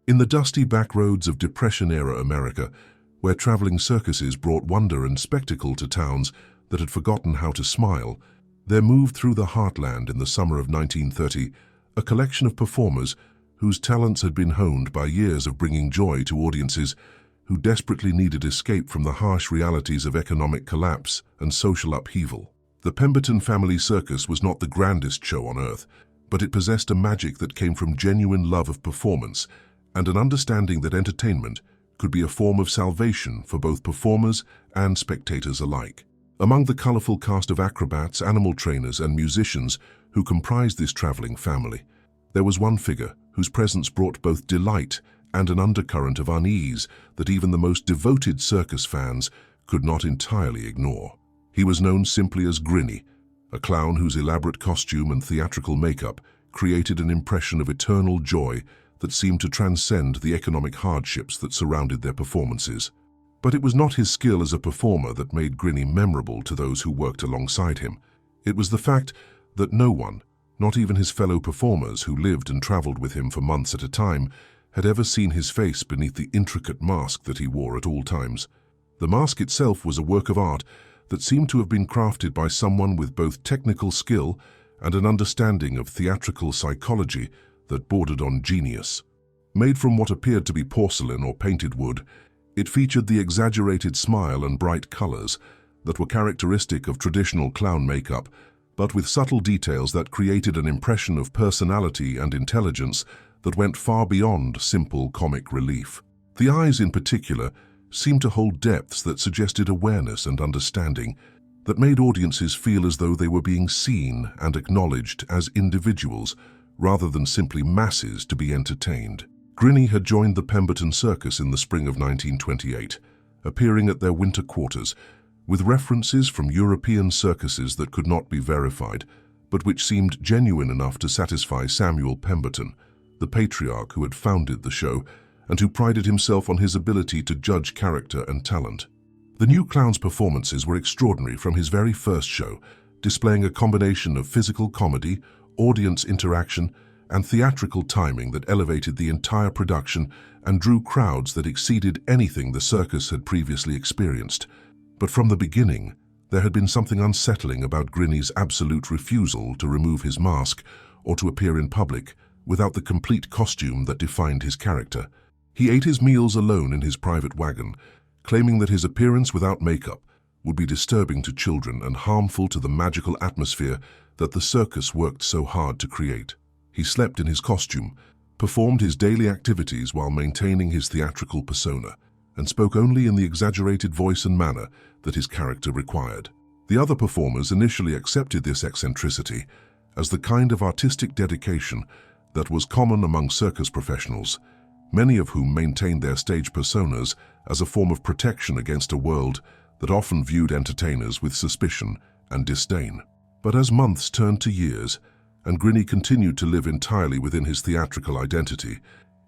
In the dusty backroads of Depression-era America, where traveling circuses brought wonder and spectacle to towns that had forgotten how to smile, there moved through the heartland in the summer of 1930 a collection of performers whose talents had been honed by years of bringing joy to audiences who desperately needed escape from the harsh realities of economic collapse and social upheaval. The Pemberton Family Circus was not the grandest show on earth, but it possessed a magic that came from genuine love of performance and an understanding that entertainment could be a form of salvation for both performers and spectators alike. Among the colorful cast of acrobats, animal trainers, and musicians who comprised this traveling family, there was one figure whose presence brought both delight and an undercurrent of unease that even the most devoted circus fans could not entirely ignore. He was known simply as Grinny, a clown whose elaborate costume and theatrical makeup created an impression of eternal joy that seemed to transcend the economic hardships that surrounded their performances. But it was not his skill as a performer that made Grinny memorable to those who worked alongside him. It was the fact that no one, not even his fellow performers who lived and traveled with him for months at a time, had ever seen his face beneath the intricate mask that he wore at all times. The mask itself was a work of art that seemed to have been crafted by someone with both technical skill and an understanding of theatrical psychology that bordered on genius. Made from what appeared to be porcelain or painted wood, it featured the exaggerated smile and bright colors that were characteristic of traditional clown makeup, but with subtle details that created an impression of personality and intelligence that went far beyond simple comic relief. The eyes in particular seemed to hold depths that suggested awareness and understanding that made audiences feel as though they were being seen and acknowledged as individuals rather than simply masses to be entertained. Grinny had joined the Pemberton Circus in the spring of 1928, appearing at their winter quarters, with references from European circuses that could not be verified, but which seemed genuine enough to satisfy Samuel Pemberton, the patriarch who had founded the show and who prided himself on his ability to judge character and talent. The new clown's performances were extraordinary from his very first show, displaying a combination of physical comedy, audience interaction, and theatrical timing that elevated the entire production and drew crowds that exceeded anything the circus had previously experienced. But from the beginning, there had been something unsettling about Grinny's absolute refusal to remove his mask or to appear in public without the complete costume that defined his character. He ate his meals alone in his private wagon, claiming that his appearance without makeup would be disturbing to children and harmful to the magical atmosphere that the circus worked so hard to create. He slept in his costume, performed his daily activities while maintaining his theatrical persona, and spoke only in the exaggerated voice and manner that his character required. The other performers initially accepted this eccentricity as the kind of artistic dedication that was common among circus professionals, many of whom maintained their stage personas as a form of protection against a world that often viewed entertainers with suspicion and disdain. But as months turned to years, and Grinny continued to live entirely within his theatrical identity,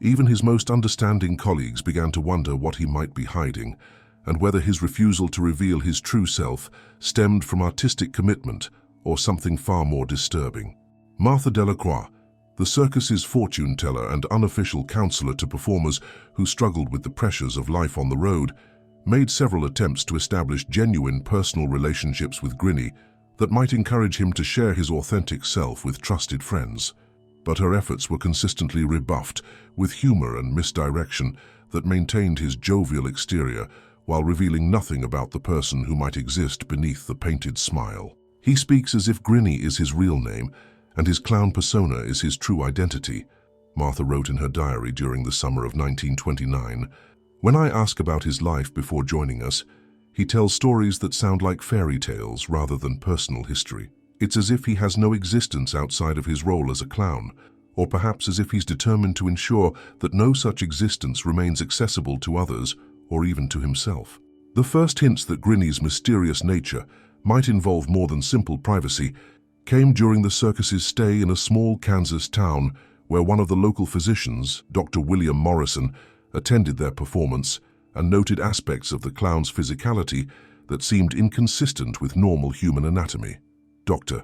even his most understanding colleagues began to wonder what he might be hiding, and whether his refusal to reveal his true self stemmed from artistic commitment or something far more disturbing. Martha Delacroix, the circus's fortune teller and unofficial counselor to performers who struggled with the pressures of life on the road, made several attempts to establish genuine personal relationships with Grinny that might encourage him to share his authentic self with trusted friends. But her efforts were consistently rebuffed with humor and misdirection that maintained his jovial exterior while revealing nothing about the person who might exist beneath the painted smile. He speaks as if Grinny is his real name and his clown persona is his true identity, Martha wrote in her diary during the summer of 1929. When I ask about his life before joining us, he tells stories that sound like fairy tales rather than personal history. It's as if he has no existence outside of his role as a clown, or perhaps as if he's determined to ensure that no such existence remains accessible to others or even to himself. The first hints that Grinny's mysterious nature might involve more than simple privacy came during the circus's stay in a small Kansas town where one of the local physicians, Dr. William Morrison, attended their performance and noted aspects of the clown's physicality that seemed inconsistent with normal human anatomy. Dr.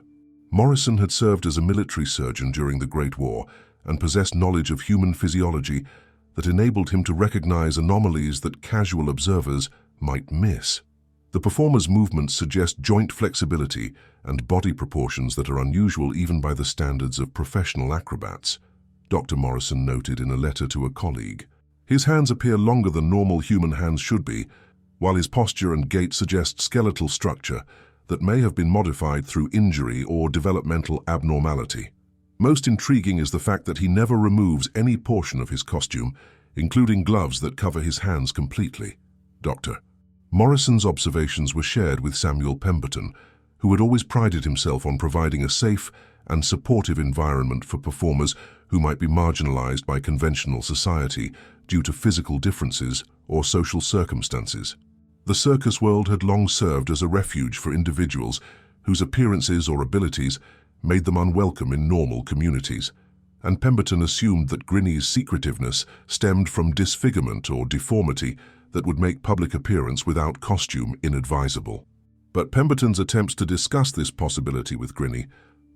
Morrison had served as a military surgeon during the Great War and possessed knowledge of human physiology that enabled him to recognize anomalies that casual observers might miss. The performer's movements suggest joint flexibility and body proportions that are unusual even by the standards of professional acrobats, Dr. Morrison noted in a letter to a colleague. His hands appear longer than normal human hands should be, while his posture and gait suggest skeletal structure that may have been modified through injury or developmental abnormality. Most intriguing is the fact that he never removes any portion of his costume, including gloves that cover his hands completely. Dr. Morrison's observations were shared with Samuel Pemberton, who had always prided himself on providing a safe and supportive environment for performers who might be marginalized by conventional society due to physical differences or social circumstances. The circus world had long served as a refuge for individuals whose appearances or abilities made them unwelcome in normal communities, and Pemberton assumed that Grinny's secretiveness stemmed from disfigurement or deformity that would make public appearance without costume inadvisable. But Pemberton's attempts to discuss this possibility with Grinny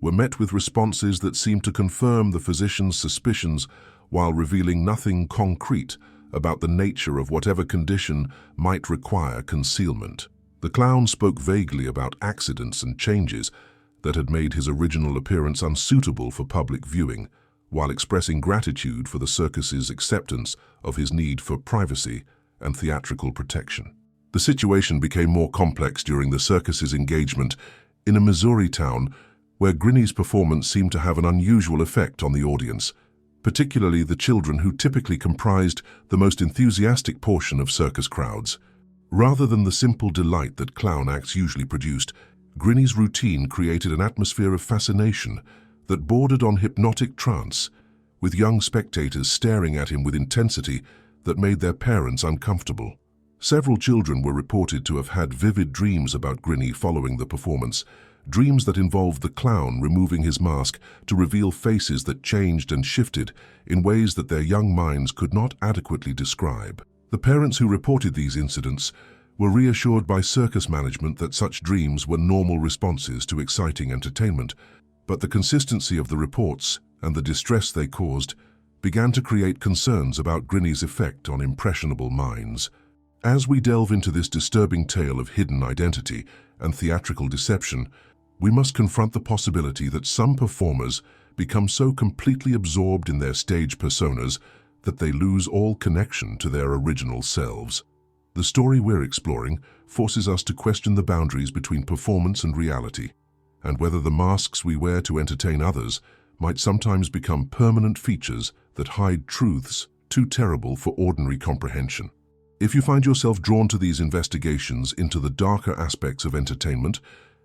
were met with responses that seemed to confirm the physician's suspicions while revealing nothing concrete about the nature of whatever condition might require concealment. The clown spoke vaguely about accidents and changes that had made his original appearance unsuitable for public viewing, while expressing gratitude for the circus's acceptance of his need for privacy and theatrical protection. The situation became more complex during the circus's engagement in a Missouri town where Grinny's performance seemed to have an unusual effect on the audience, particularly the children who typically comprised the most enthusiastic portion of circus crowds. Rather than the simple delight that clown acts usually produced, Grinny's routine created an atmosphere of fascination that bordered on hypnotic trance, with young spectators staring at him with intensity that made their parents uncomfortable. Several children were reported to have had vivid dreams about Grinny following the performance, dreams that involved the clown removing his mask to reveal faces that changed and shifted in ways that their young minds could not adequately describe. The parents who reported these incidents were reassured by circus management that such dreams were normal responses to exciting entertainment, but the consistency of the reports and the distress they caused began to create concerns about Grinny's effect on impressionable minds. As we delve into this disturbing tale of hidden identity and theatrical deception, we must confront the possibility that some performers become so completely absorbed in their stage personas that they lose all connection to their original selves. The story we're exploring forces us to question the boundaries between performance and reality, and whether the masks we wear to entertain others might sometimes become permanent features that hide truths too terrible for ordinary comprehension. If you find yourself drawn to these investigations into the darker aspects of entertainment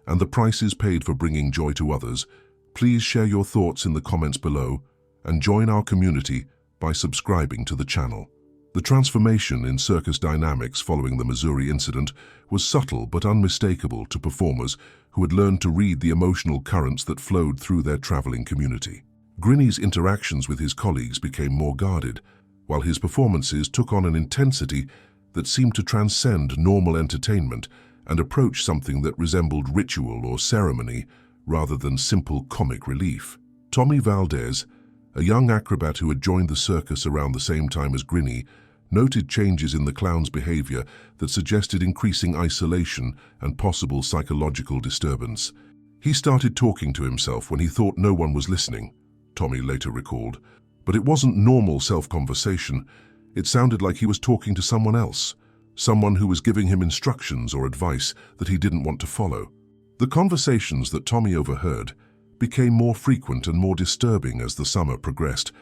and the prices paid for bringing joy to others, please share your thoughts in the comments below and join our community by subscribing to the channel. The transformation in circus dynamics following the Missouri incident was subtle but unmistakable to performers who had learned to read the emotional currents that flowed through their traveling community. Grinny's interactions with his colleagues became more guarded, while his performances took on an intensity that seemed to transcend normal entertainment and approach something that resembled ritual or ceremony rather than simple comic relief. Tommy Valdez, a young acrobat who had joined the circus around the same time as Grinny, noted changes in the clown's behavior that suggested increasing isolation and possible psychological disturbance. He started talking to himself when he thought no one was listening, Tommy later recalled. But it wasn't normal self-conversation. It sounded like he was talking to someone else, someone who was giving him instructions or advice that he didn't want to follow. The conversations that Tommy overheard became more frequent and more disturbing as the summer progressed,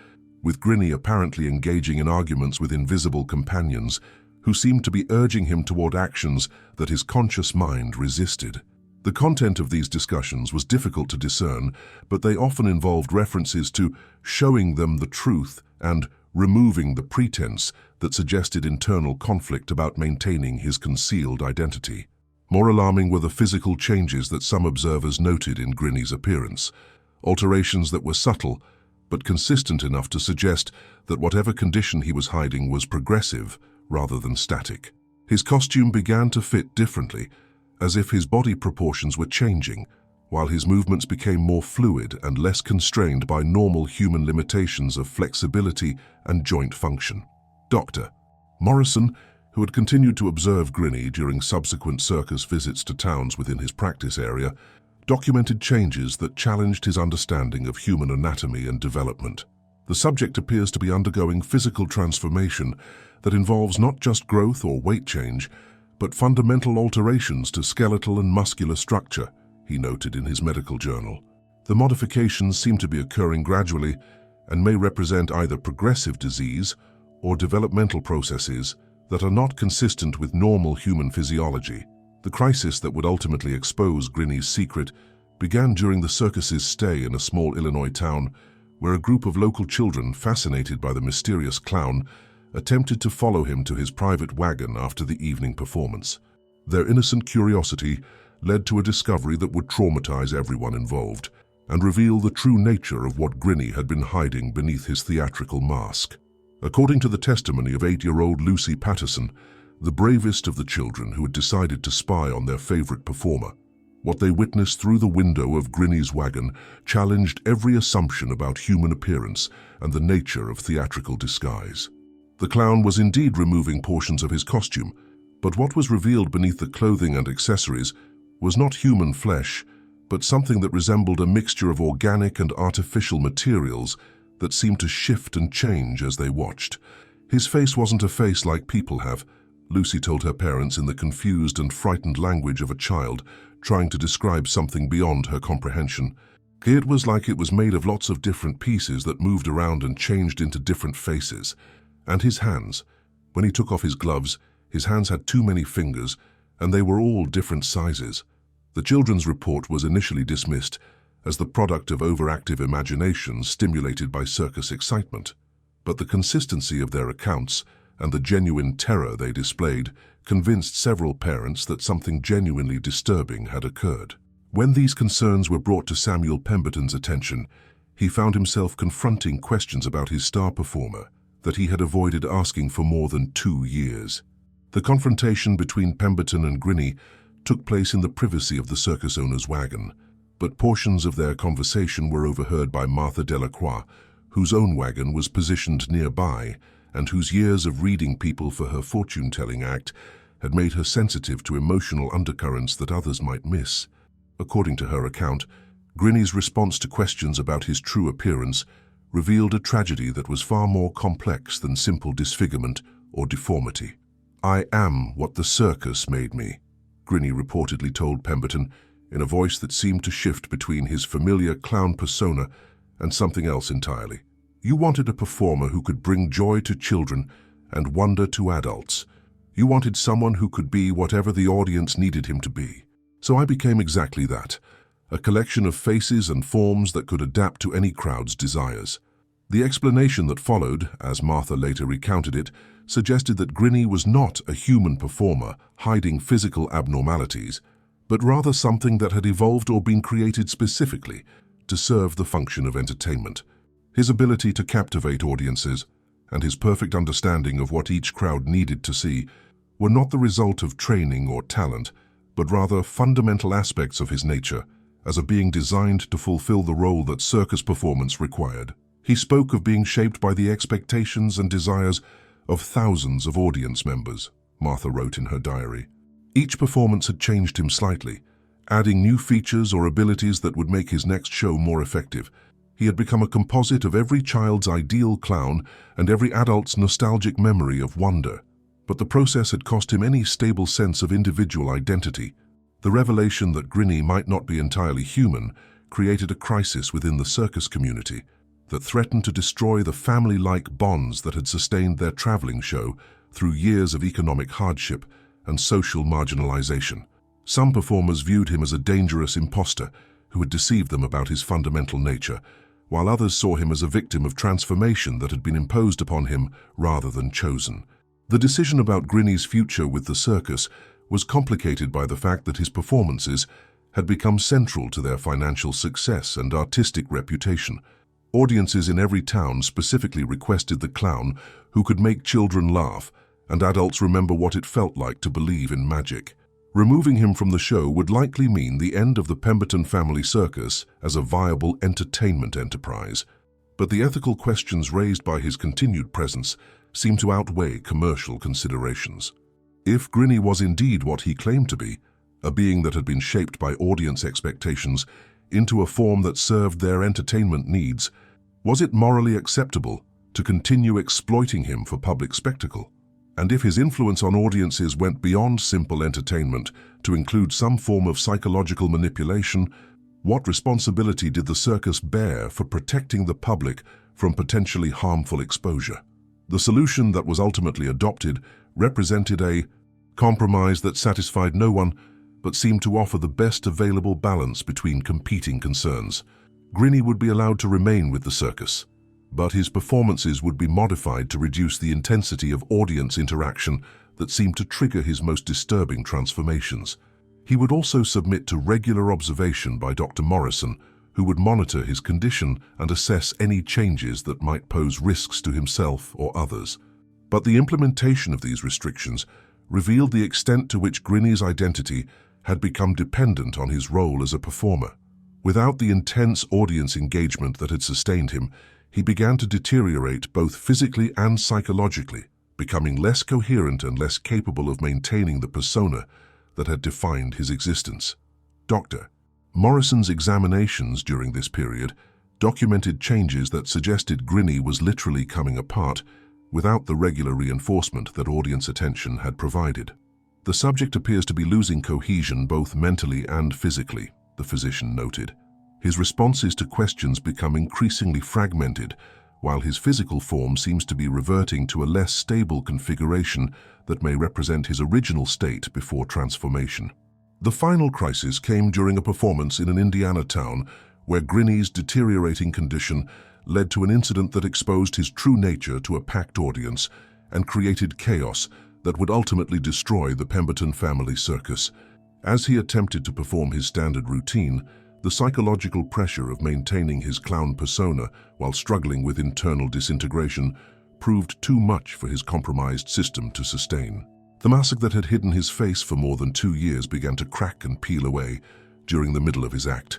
with Grinny apparently engaging in arguments with invisible companions who seemed to be urging him toward actions that his conscious mind resisted. The content of these discussions was difficult to discern, but they often involved references to showing them the truth and removing the pretense that suggested internal conflict about maintaining his concealed identity. More alarming were the physical changes that some observers noted in Grinny's appearance, alterations that were subtle but consistent enough to suggest that whatever condition he was hiding was progressive rather than static. His costume began to fit differently, as if his body proportions were changing, while his movements became more fluid and less constrained by normal human limitations of flexibility and joint function. Dr. Morrison, who had continued to observe Grinny during subsequent circus visits to towns within his practice area, documented changes that challenged his understanding of human anatomy and development. The subject appears to be undergoing physical transformation that involves not just growth or weight change, but fundamental alterations to skeletal and muscular structure, he noted in his medical journal. The modifications seem to be occurring gradually and may represent either progressive disease or developmental processes that are not consistent with normal human physiology. The crisis that would ultimately expose Grinny's secret began during the circus's stay in a small Illinois town where a group of local children, fascinated by the mysterious clown, attempted to follow him to his private wagon after the evening performance. Their innocent curiosity led to a discovery that would traumatize everyone involved and reveal the true nature of what Grinny had been hiding beneath his theatrical mask. According to the testimony of 8-year-old Lucy Patterson, the bravest of the children who had decided to spy on their favorite performer, what they witnessed through the window of Grinny's wagon challenged every assumption about human appearance and the nature of theatrical disguise. The clown was indeed removing portions of his costume, but what was revealed beneath the clothing and accessories was not human flesh, but something that resembled a mixture of organic and artificial materials that seemed to shift and change as they watched. His face wasn't a face like people have, Lucy told her parents in the confused and frightened language of a child trying to describe something beyond her comprehension. It was like it was made of lots of different pieces that moved around and changed into different faces. And his hands. When he took off his gloves, his hands had too many fingers, and they were all different sizes. The children's report was initially dismissed as the product of overactive imagination stimulated by circus excitement. But the consistency of their accounts and the genuine terror they displayed convinced several parents that something genuinely disturbing had occurred. When these concerns were brought to Samuel Pemberton's attention, he found himself confronting questions about his star performer that he had avoided asking for more than 2 years. The confrontation between Pemberton and Grinny took place in the privacy of the circus owner's wagon, but portions of their conversation were overheard by Martha Delacroix, whose own wagon was positioned nearby and whose years of reading people for her fortune-telling act had made her sensitive to emotional undercurrents that others might miss. According to her account, Grinny's response to questions about his true appearance revealed a tragedy that was far more complex than simple disfigurement or deformity. "I am what the circus made me," Grinny reportedly told Pemberton in a voice that seemed to shift between his familiar clown persona and something else entirely. "You wanted a performer who could bring joy to children and wonder to adults. You wanted someone who could be whatever the audience needed him to be. So I became exactly that, a collection of faces and forms that could adapt to any crowd's desires." The explanation that followed, as Martha later recounted it, suggested that Grinny was not a human performer hiding physical abnormalities, but rather something that had evolved or been created specifically to serve the function of entertainment. His ability to captivate audiences and his perfect understanding of what each crowd needed to see were not the result of training or talent, but rather fundamental aspects of his nature as a being designed to fulfill the role that circus performance required. He spoke of being shaped by the expectations and desires of thousands of audience members, Martha wrote in her diary. Each performance had changed him slightly, adding new features or abilities that would make his next show more effective. He had become a composite of every child's ideal clown and every adult's nostalgic memory of wonder. But the process had cost him any stable sense of individual identity. The revelation that Grinny might not be entirely human created a crisis within the circus community that threatened to destroy the family-like bonds that had sustained their traveling show through years of economic hardship and social marginalization. Some performers viewed him as a dangerous imposter who had deceived them about his fundamental nature, while others saw him as a victim of transformation that had been imposed upon him rather than chosen. The decision about Grinny's future with the circus was complicated by the fact that his performances had become central to their financial success and artistic reputation. Audiences in every town specifically requested the clown who could make children laugh and adults remember what it felt like to believe in magic. Removing him from the show would likely mean the end of the Pemberton family circus as a viable entertainment enterprise. But the ethical questions raised by his continued presence seemed to outweigh commercial considerations. If Grinny was indeed what he claimed to be, a being that had been shaped by audience expectations into a form that served their entertainment needs, was it morally acceptable to continue exploiting him for public spectacle? And if his influence on audiences went beyond simple entertainment to include some form of psychological manipulation, what responsibility did the circus bear for protecting the public from potentially harmful exposure? The solution that was ultimately adopted represented a compromise that satisfied no one, but seemed to offer the best available balance between competing concerns. Grinny would be allowed to remain with the circus, but his performances would be modified to reduce the intensity of audience interaction that seemed to trigger his most disturbing transformations. He would also submit to regular observation by Dr. Morrison, who would monitor his condition and assess any changes that might pose risks to himself or others. But the implementation of these restrictions revealed the extent to which Grinny's identity had become dependent on his role as a performer. Without the intense audience engagement that had sustained him, he began to deteriorate both physically and psychologically, becoming less coherent and less capable of maintaining the persona that had defined his existence. Dr. Morrison's examinations during this period documented changes that suggested Grinny was literally coming apart without the regular reinforcement that audience attention had provided. The subject appears to be losing cohesion both mentally and physically, the physician noted. His responses to questions become increasingly fragmented, while his physical form seems to be reverting to a less stable configuration that may represent his original state before transformation. The final crisis came during a performance in an Indiana town where Grinny's deteriorating condition led to an incident that exposed his true nature to a packed audience and created chaos that would ultimately destroy the Pemberton family circus. As he attempted to perform his standard routine, the psychological pressure of maintaining his clown persona while struggling with internal disintegration proved too much for his compromised system to sustain. The mask that had hidden his face for more than 2 years began to crack and peel away during the middle of his act,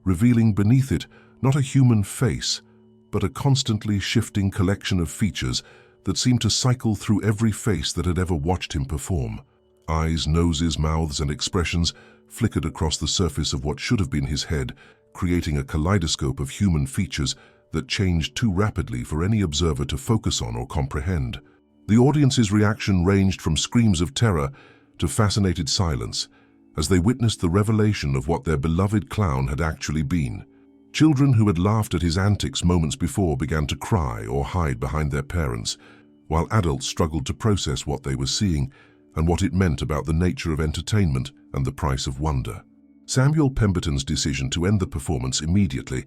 revealing beneath it not a human face, but a constantly shifting collection of features that seemed to cycle through every face that had ever watched him perform. Eyes, noses, mouths, and expressions flickered across the surface of what should have been his head, creating a kaleidoscope of human features that changed too rapidly for any observer to focus on or comprehend. The audience's reaction ranged from screams of terror to fascinated silence as they witnessed the revelation of what their beloved clown had actually been. Children who had laughed at his antics moments before began to cry or hide behind their parents, while adults struggled to process what they were seeing and what it meant about the nature of entertainment and the price of wonder. Samuel Pemberton's decision to end the performance immediately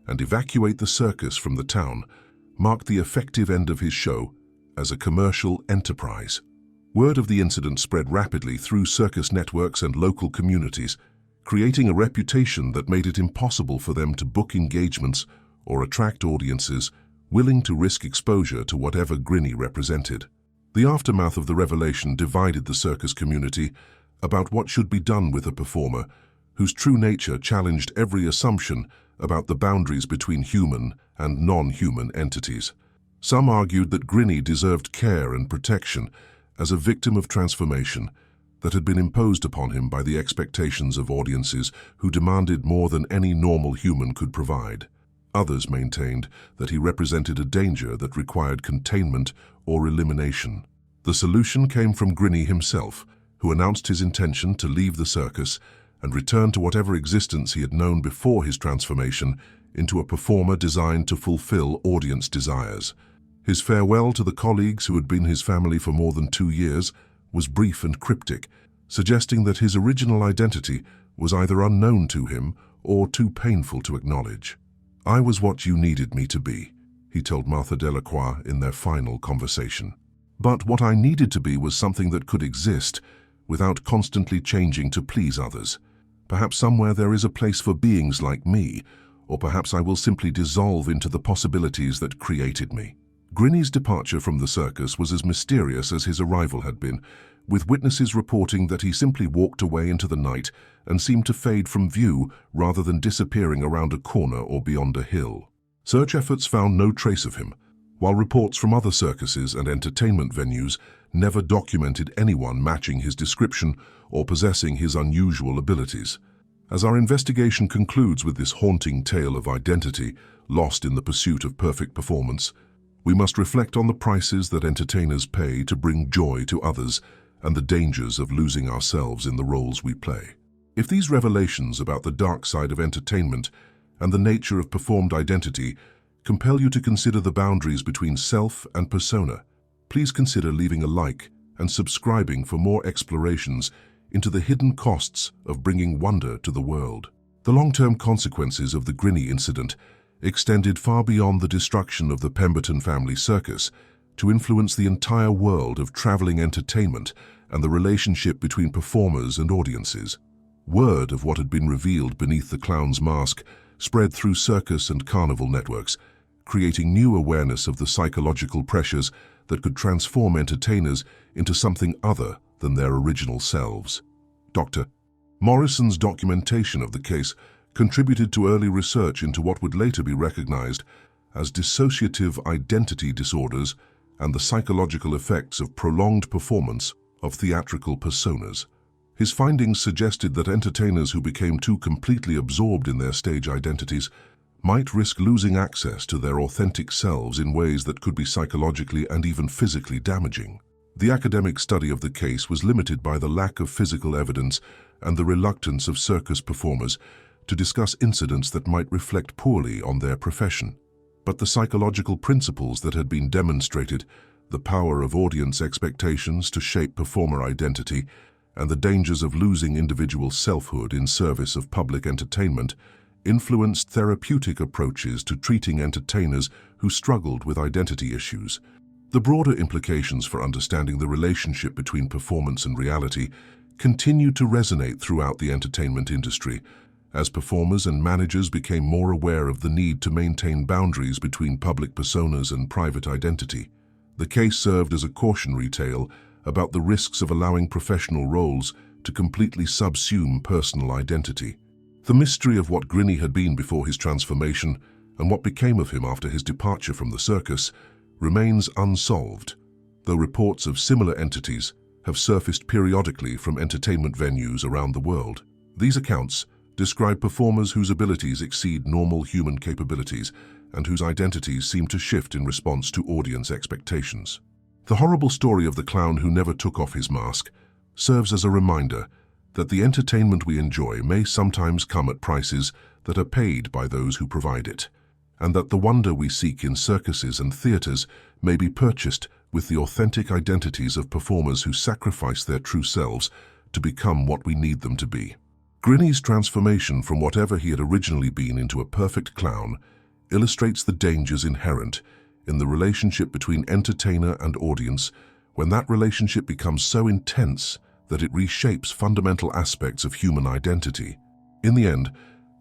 and evacuate the circus from the town marked the effective end of his show as a commercial enterprise. Word of the incident spread rapidly through circus networks and local communities, creating a reputation that made it impossible for them to book engagements or attract audiences willing to risk exposure to whatever Grinny represented. The aftermath of the revelation divided the circus community about what should be done with a performer whose true nature challenged every assumption about the boundaries between human and non-human entities. Some argued that Grinny deserved care and protection as a victim of transformation that had been imposed upon him by the expectations of audiences who demanded more than any normal human could provide. Others maintained that he represented a danger that required containment or elimination. The solution came from Grinny himself, who announced his intention to leave the circus and return to whatever existence he had known before his transformation into a performer designed to fulfill audience desires. His farewell to the colleagues who had been his family for more than 2 years was brief and cryptic, suggesting that his original identity was either unknown to him or too painful to acknowledge. "I was what you needed me to be," he told Martha Delacroix in their final conversation. "But what I needed to be was something that could exist without constantly changing to please others. Perhaps somewhere there is a place for beings like me, or perhaps I will simply dissolve into the possibilities that created me." Grinny's departure from the circus was as mysterious as his arrival had been, with witnesses reporting that he simply walked away into the night and seemed to fade from view rather than disappearing around a corner or beyond a hill. Search efforts found no trace of him, while reports from other circuses and entertainment venues never documented anyone matching his description or possessing his unusual abilities. As our investigation concludes with this haunting tale of identity lost in the pursuit of perfect performance, we must reflect on the prices that entertainers pay to bring joy to others and the dangers of losing ourselves in the roles we play. If these revelations about the dark side of entertainment and the nature of performed identity compel you to consider the boundaries between self and persona, please consider leaving a like and subscribing for more explorations into the hidden costs of bringing wonder to the world. The long-term consequences of the Grinny incident extended far beyond the destruction of the Pemberton family circus to influence the entire world of traveling entertainment and the relationship between performers and audiences. Word of what had been revealed beneath the clown's mask spread through circus and carnival networks, creating new awareness of the psychological pressures that could transform entertainers into something other than their original selves. Dr. Morrison's documentation of the case contributed to early research into what would later be recognized as dissociative identity disorders and the psychological effects of prolonged performance of theatrical personas. His findings suggested that entertainers who became too completely absorbed in their stage identities might risk losing access to their authentic selves in ways that could be psychologically and even physically damaging. The academic study of the case was limited by the lack of physical evidence and the reluctance of circus performers to discuss incidents that might reflect poorly on their profession. But the psychological principles that had been demonstrated, the power of audience expectations to shape performer identity, and the dangers of losing individual selfhood in service of public entertainment, influenced therapeutic approaches to treating entertainers who struggled with identity issues. The broader implications for understanding the relationship between performance and reality continued to resonate throughout the entertainment industry, as performers and managers became more aware of the need to maintain boundaries between public personas and private identity. The case served as a cautionary tale about the risks of allowing professional roles to completely subsume personal identity. The mystery of what Grinny had been before his transformation and what became of him after his departure from the circus remains unsolved, though reports of similar entities have surfaced periodically from entertainment venues around the world. These accounts describe performers whose abilities exceed normal human capabilities and whose identities seem to shift in response to audience expectations. The horrible story of the clown who never took off his mask serves as a reminder that the entertainment we enjoy may sometimes come at prices that are paid by those who provide it, and that the wonder we seek in circuses and theaters may be purchased with the authentic identities of performers who sacrifice their true selves to become what we need them to be. Grinny's transformation from whatever he had originally been into a perfect clown illustrates the dangers inherent in the relationship between entertainer and audience when that relationship becomes so intense that it reshapes fundamental aspects of human identity. In the end,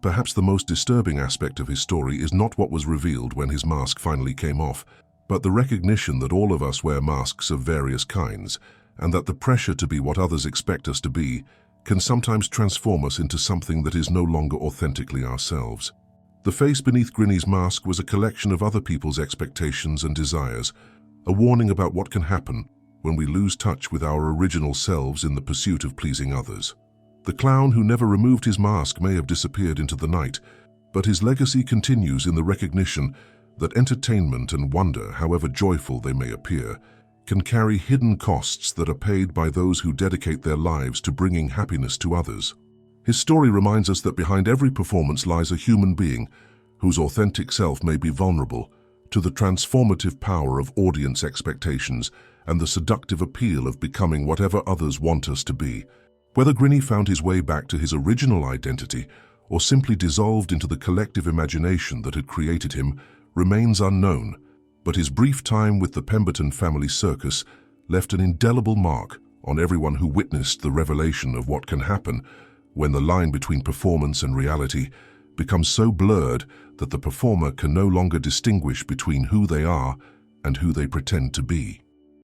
perhaps the most disturbing aspect of his story is not what was revealed when his mask finally came off, but the recognition that all of us wear masks of various kinds, and that the pressure to be what others expect us to be can sometimes transform us into something that is no longer authentically ourselves. The face beneath Grinny's mask was a collection of other people's expectations and desires, a warning about what can happen when we lose touch with our original selves in the pursuit of pleasing others. The clown who never removed his mask may have disappeared into the night, but his legacy continues in the recognition that entertainment and wonder, however joyful they may appear, can carry hidden costs that are paid by those who dedicate their lives to bringing happiness to others. His story reminds us that behind every performance lies a human being whose authentic self may be vulnerable to the transformative power of audience expectations and the seductive appeal of becoming whatever others want us to be. Whether Grinny found his way back to his original identity or simply dissolved into the collective imagination that had created him remains unknown, but his brief time with the Pemberton family circus left an indelible mark on everyone who witnessed the revelation of what can happen when the line between performance and reality becomes so blurred that the performer can no longer distinguish between who they are and who they pretend to be.